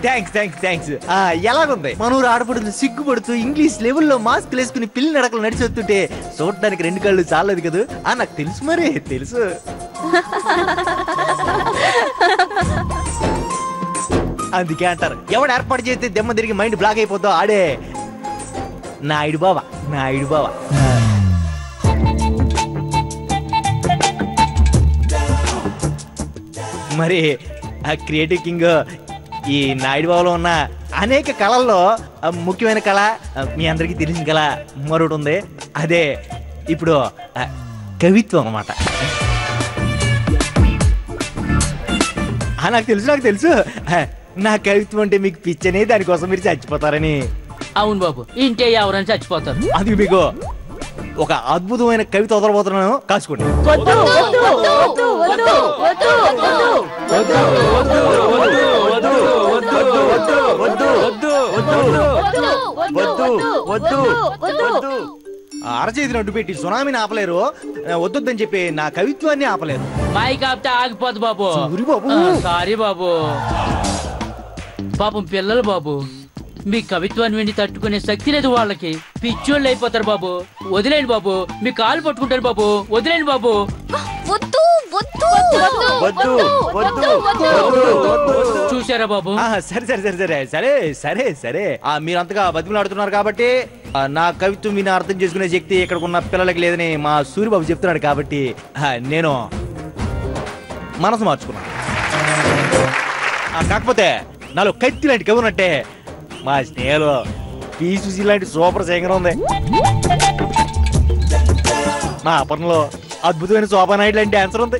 Thanks. ఎలాగుంది మనూరు ఆడపడుతూ సిగ్గుపడుతూ English లెవెల్లో మాస్క్ వేసుకుని పిల్లి నడకలు నడిచి వస్తుంటే చూడటానికి 2 కళ్ళు చాలదు కదా. నాకు తెలుసు, మరి తెలుసు. అందుకే అంటారు, ఎవడు ఏర్పాటు చేస్తే దెమ్మ తిరిగి మైండ్ బ్లాక్ అయిపోద్దో ఆడే నాయుడు బావా. మరి ఆ క్రియేటివ్ కింగ్ ఈ నాయుడు బాబులో ఉన్న అనేక కళల్లో ముఖ్యమైన కళ మీ అందరికీ తెలిసిన కళ మరొకటి ఉంది. అదే ఇప్పుడు కవిత్వం అన్నమాట. నాకు తెలుసు నా కవిత్వం అంటే మీకు పిచ్చని, దానికోసం మీరు చచ్చిపోతారని. అవును బాబు, ఇంటే ఎవరైనా చచ్చిపోతారు. అది మీకు ఒక అద్భుతమైన కవిత వదలబోతున్నాను, కాసుకోండి. అరచేతిని అడ్డు పెట్టి సునామీని ఆపలేరు, వద్దని చెప్పి నా కవిత్వాన్ని ఆపలేరు. మైక్ ఆపితే ఆగిపోదు బాబు. సారీ బాబు. పాపం పిల్లలు బాబు, మీ కవిత్వాన్ని విని తట్టుకునే శక్తి లేదు వాళ్ళకి. పిచ్చోళ్ళు అయిపోతారు బాబు. వదిలేండి బాబు, మీ కాలు పట్టుకుంటారు బాబు. వదిలేండి బాబు. చూసారా బాబు? సరే మీరంతగా బతిమలాడుతున్నారు కాబట్టి నా కవిత్వం విని అర్థం చేసుకునే శక్తి ఇక్కడ ఉన్న పిల్లలకి లేదని మా సూర్యబాబు చెప్తున్నాడు కాబట్టి నేను మనసు మార్చుకున్నాను. కాకపోతే నాలో కత్తి లాంటి కవి ఉన్నట్టే మా స్నేహలో పీసూసి లాంటి సూపర్ సింగర్ ఉంది. మా అపర్ణలో అద్భుతమైన శోభా నాయుడు లాంటి డాన్సర్ ఉంది.